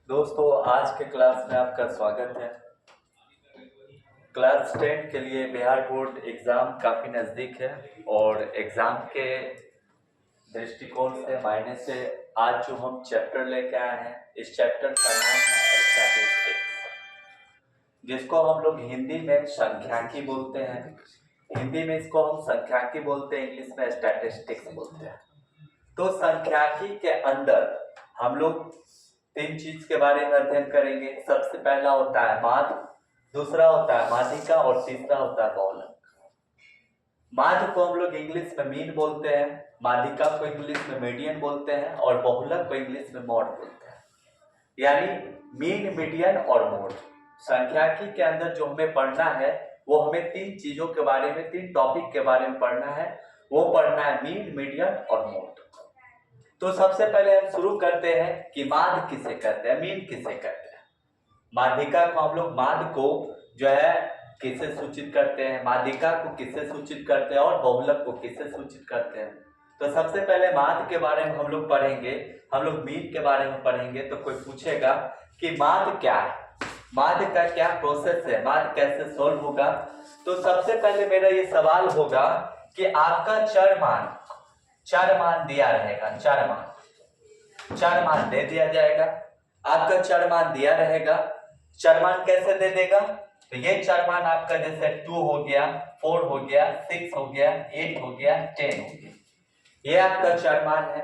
दोस्तों, आज के क्लास में आपका स्वागत है। क्लास 10 के लिए बिहार बोर्ड एग्ज़ाम काफ़ी नज़दीक है और एग्ज़ाम के दृष्टिकोण से मायने से आज जो हम चैप्टर लेके आए हैं, इस चैप्टर का नाम है स्टैटिस्टिक्स, जिसको हम लोग हिंदी में संख्यांकी बोलते हैं। हिंदी में इसको हम संख्यांकी बोलते हैं, इंग्लिश में स्टैटिस्टिक्स बोलते हैं। तो संख्यांकी के अंदर हम लोग तीन चीज के बारे में अध्ययन करेंगे। सबसे पहला होता है माध्य, दूसरा होता है माध्यिका और तीसरा होता है बहुलक। माध्य को हम लोग इंग्लिश में मीन बोलते हैं, माध्यिका को इंग्लिश में मीडियन बोलते हैं और बहुलक को इंग्लिश में मॉड बोलते हैं। यानी मीन, मीडियन और मोड। संख्यांकी के अंदर जो हमें पढ़ना है वो हमें तीन चीजों के बारे में, तीन टॉपिक के बारे में पढ़ना है। वो पढ़ना है मीन, मीडियन और मोड। तो सबसे पहले हम शुरू करते हैं कि माध्य किसे कहते हैं, मीन किसे कहते हैं। माध्यिका को हम लोग, माध्य को जो है किसे सूचित करते हैं, माध्यिका को किसे सूचित करते हैं और बहुलक को किसे सूचित करते हैं। तो सबसे पहले माध्य के बारे में हम लोग पढ़ेंगे, हम लोग मीन के बारे में पढ़ेंगे। तो कोई पूछेगा कि माध्य क्या है, माध्य का क्या प्रोसेस है, माध्य कैसे सोल्व होगा। तो सबसे पहले मेरा ये सवाल होगा कि आपका चर मान दिया रहेगा, चर मान दे दिया जाएगा। आपका चर मान दिया रहेगा। चर मान कैसे दे देगा? तो ये चर मान आपका जैसे 2 हो गया, 4 हो गया, 6 हो गया, 8 हो गया, 10 हो गया, ये आपका चर मान है।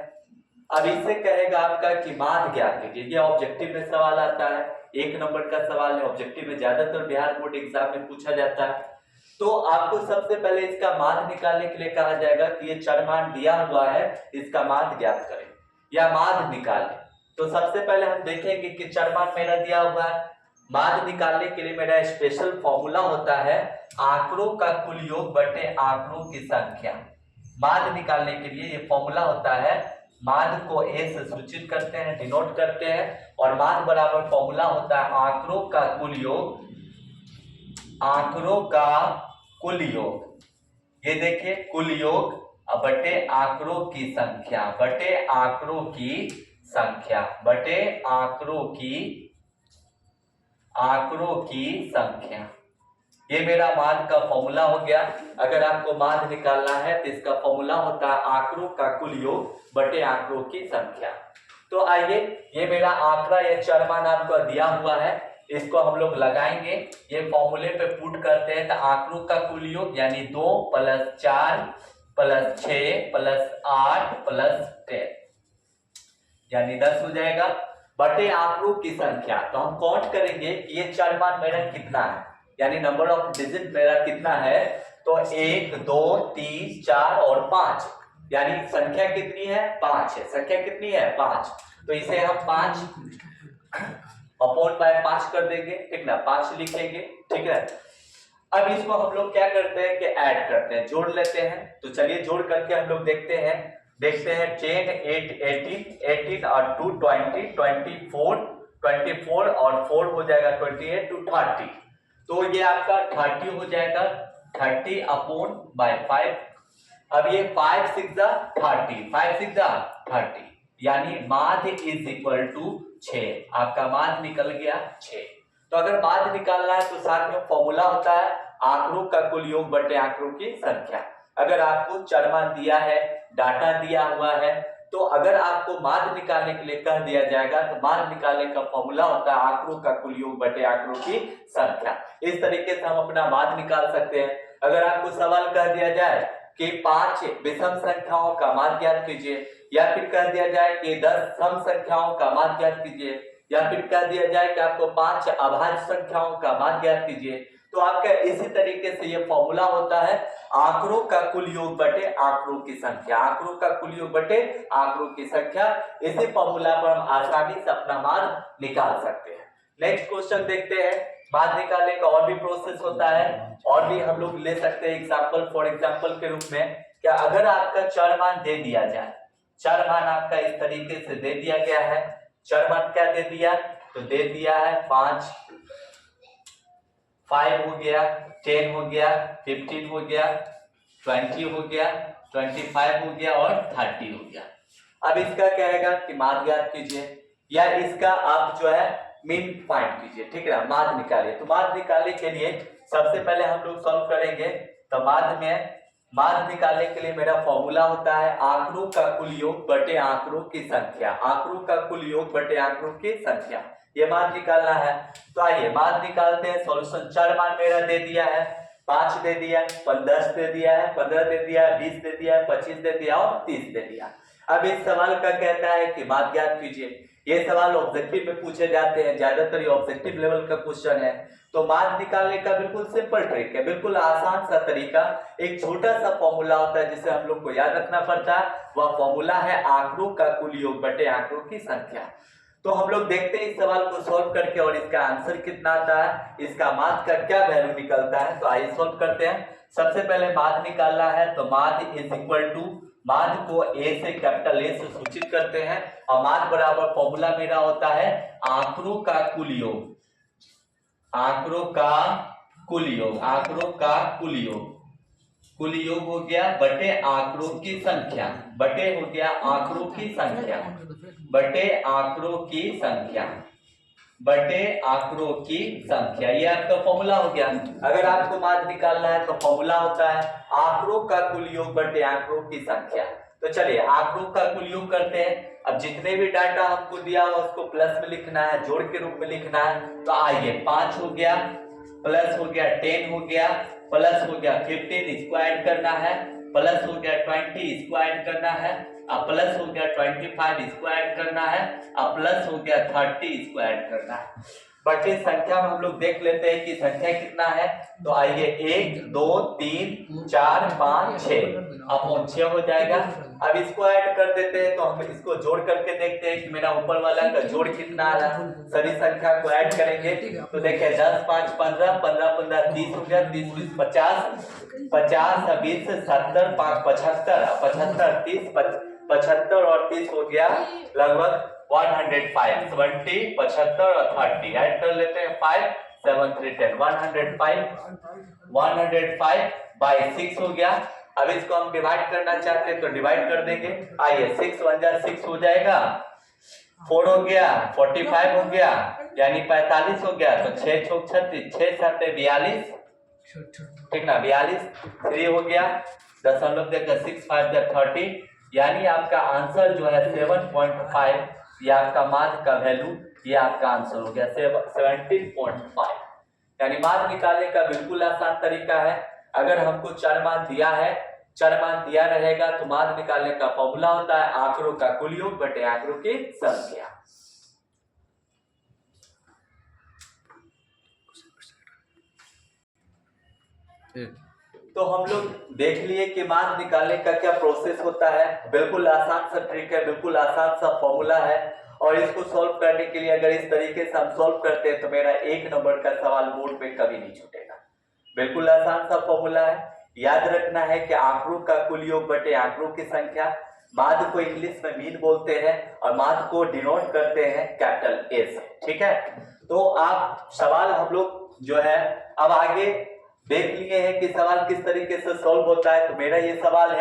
अब इससे कहेगा आपका कि माध्य ज्ञात कीजिए। ये ऑब्जेक्टिव में सवाल आता है, 1 नंबर का सवाल है, ऑब्जेक्टिव में ज्यादातर बिहार बोर्ड एग्जाम में पूछा जाता है। तो आपको सबसे पहले इसका माध्य निकालने के लिए कहा जाएगा कि ये चर मान दिया हुआ है, इसका माध्य ज्ञात करें या माध्य निकालें। तो सबसे पहले हम देखेंगे कि चर मान मेरा दिया हुआ है। माध्य निकालने के लिए मेरा स्पेशल फॉर्मूला होता है आंकड़ों का कुल योग बटे आंकड़ों की संख्या। माध्य निकालने के लिए ये फॉर्मूला होता है, माध्य को ए से सूचित करते हैं, डिनोट करते हैं, और माध्य बराबर फॉर्मूला होता है आंकड़ों का कुल योग, आंकड़ों का कुल योग, ये देखिए कुल योग बटे आंकड़ों की संख्या, बटे आंकड़ों की संख्या, बटे आंकड़ों की संख्या। ये मेरा माध्य का फॉर्मूला हो गया। अगर आपको माध्य निकालना है तो इसका फॉर्मूला होता है आंकड़ों का कुल योग बटे आंकड़ों की संख्या। तो आइए, ये मेरा आंकड़ा या चर मान आपको दिया हुआ है, इसको हम लोग लगाएंगे, ये फॉर्मूले पे पुट करते हैं। तो आंकड़ों का कुल योग यानी 2 + 4 + 6 + 8 + 10 यानी 10 हो जाएगा, बटे आंकड़ों की संख्या। तो हम काउंट करेंगे कि ये चर मान मेरा कितना है, यानी नंबर ऑफ डिजिट मेरा कितना है। तो 1 2 3 4 और 5, यानी संख्या कितनी है? 5 है। संख्या कितनी है? 5। तो इसे हम 5 अपॉन बाय 5 कर देंगे, ठीक ना, 5 लिखेंगे, ठीक है। अब इसको हम लोग क्या करते हैं कि ऐड करते हैं, जोड़ लेते हैं। तो चलिए जोड़ करके हम लोग देखते हैं 10 8 18 और 2 20 24 और 4 हो जाएगा 28 to 30। तो ये आपका 30 हो जाएगा, 30 अपॉन बाय 5। अब ये 5 6 30, 5 6 30, यानी माध्य इज इक्वल टू 6। आपका माध्य निकल गया 6। तो अगर माध्य निकालना है तो साथ में फॉर्मूला होता है आंकड़ों का कुल योग बटे आंकड़ों की संख्या। अगर आपको चर मान दिया है, डाटा दिया हुआ है, तो अगर आपको माध्य निकालने के लिए कह दिया जाएगा तो माध्य निकालने का फॉर्मूला होता है आंकड़ों का कुल योग बटे आंकड़ों की संख्या। इस तरीके से हम अपना माध्य निकाल सकते हैं। अगर आपको सवाल कह दिया जाए कि 5 विषम संख्याओं का माध्य ज्ञात कीजिए, या फिर कह दिया जाए कि 10 सम संख्याओं का माध्य ज्ञात कीजिए, या फिर कह दिया जाए कि आपको 5 अभाज्य संख्याओं का माध्य ज्ञात कीजिए, तो आपका इसी तरीके से ये फॉर्मूला होता है आंकड़ों का कुल योग बटे आंकड़ों की संख्या, आंकड़ों का कुल योग बटे आंकड़ों की संख्या। इसी फॉर्मूला पर हम आसानी से अपना माध्य निकाल सकते हैं। नेक्स्ट क्वेश्चन देखते हैं। माध्य निकालने का और भी प्रोसेस होता है, और भी हम लोग ले सकते हैं एग्जांपल, फॉर एग्जांपल के रूप में। क्या अगर आपका चर मान दे दिया जाए, चर मान आपका इस तरीके से दे दिया गया है, चर मान क्या दे दिया? तो दे दिया है 5 हो गया, 10 हो गया, 15 हो गया, 20 हो गया, 25 हो गया और 30 हो गया। अब इसका कहेगा कि माध्य ज्ञात कीजिए। या इसका आप जो है मीन फाइंड कीजिए, ठीक है ना, माध्य निकालिए। तो माध्य निकालने के लिए सबसे पहले हम लोग सॉल्व करेंगे। तो माध्य निकालने के लिए मेरा फॉर्मूला होता है आंकड़ों का कुल योग बटे आंकड़ों की संख्या, आंकड़ों का कुल योग बटे आंकड़ों की संख्या, ये माध्य निकालना है। तो आइए माध्य निकालते हैं। सॉल्यूशन 4 मान मेरा दे दिया है, 5 दे दिया, 10 दे दिया है, 15 दे दिया है, 20 दे दिया है, 25 दे दिया और 30 दे दिया। अब इस सवाल का कहता है कि माध्य ज्ञात कीजिए। ये सवाल ऑब्जेक्टिव में पूछे जाते हैं, ज्यादातर ये ऑब्जेक्टिव लेवल का क्वेश्चन है। तो माध्य निकालने का बिल्कुल सिंपल ट्रिक है, बिल्कुल आसान सा तरीका। एक छोटा सा फॉर्मूला होता है जिसे हम लोग को याद रखना पड़ता है, वह फॉर्मूला है आंकड़ों का कुल योग बटे आंकड़ों की संख्या। तो हम लोग देखते हैं इस सवाल को सॉल्व करके और इसका आंसर कितना आता है, इसका माध्य का क्या वैल्यू निकलता है। तो आइए सॉल्व करते हैं। सबसे पहले माध्य निकालना है, तो माध्य इज इक्वल टू, माध्य को ए से कैपिटल ए से सूचित करते हैं और माध्य बराबर फॉर्मूला मेरा होता है आंकड़ों का कुल योग, आंकड़ों का कुल योग, आंकड़ों का कुल योग, कुल योग हो गया बटे आंकड़ों की संख्या, बटे हो गया आंकड़ों की संख्या, बटे आंकड़ों की संख्या, बटे आंकड़ों की संख्या, ये आपका फॉर्मूला हो गया। अगर आपको माध्य निकालना है तो फॉर्मूला होता है आंकड़ों का कुल योग बटे आंकड़ों की संख्या। तो चलिए आंकड़ों का कुल योग करते हैं। अब जितने भी डाटा हमको दिया हुआ उसको प्लस में लिखना है, जोड़ के रूप में लिखना है। तो आइए 5 हो गया, प्लस हो गया 10 हो गया, प्लस हो गया 15 इसको ऐड करना है, प्लस हो गया 20 इसको ऐड करना है, अब प्लस हो गया 25 इसको ऐड करना है, अब प्लस हो गया 30 इसको ऐड करना है। बटे संख्या में हम लोग देख लेते हैं कि संख्या कितना है। तो आइए 1 2 3 4 5 6 अपॉन 6 हो जाएगा। अब इसको ऐड कर देते हैं, तो हम इसको जोड़ करके देखते हैं कि मेरा ऊपर वाला का जोड़ कितना आ रहा है। सभी संख्या को ऐड करेंगे तो देखिए 10 5 15 15 15 30 हो गया, 30 20 50 50 20 70 5 75 75 30 75 और 30 हो गया लगभग 105, 70 75 और 30 ऐड कर लेते हैं 5 7 3 10 105 बाई 6 हो गया। अब इसको हम डिवाइड करना चाहते हैं तो डिवाइड कर देंगे। आइए 6 1 जा 6 हो जाएगा, 4 हो गया, 45 हो गया, यानी 45 हो गया। तो 6 चौक 36, 6 7 42, ठीक ना, 42, 3 हो गया, दशमलव देकर 6 5 जा 30, यानी आपका आंसर जो है 7.5, ये आपका माध्य का वैल्यू, ये आपका आंसर हो गया 17.5। यानी माध्य निकालने का बिल्कुल आसान तरीका है। अगर हमको 4 मान दिया है, 4 मान दिया रहेगा तो माध्य निकालने का फॉर्मूला होता है आंकड़ों का कुल योग बटे आंकड़ों की संख्या। तो हम लोग देख लिए कि माध्य निकालने का क्या प्रोसेस होता है। बिल्कुल आसान सा ट्रिक है, बिल्कुल आसान सा फॉर्मूला है और इसको सॉल्व करने के लिए अगर इस तरीके से हम सॉल्व करते हैं तो मेरा 1 नंबर का सवाल बोर्ड पे कभी नहीं छूटेगा। बिल्कुल आसान सा फॉर्मूला है। याद रखना है कि आंकड़ों का कुल योग बटे आंकड़ों की संख्या। माध्य को इंग्लिश में मीन बोलते हैं और माध्य को डिनोट करते हैं कैपिटल ए से, ठीक है। तो आप सवाल हम लोग जो है अब आगे देख लिए हैं कि सवाल किस तरीके से सॉल्व होता है। तो मेरा ये सवाल है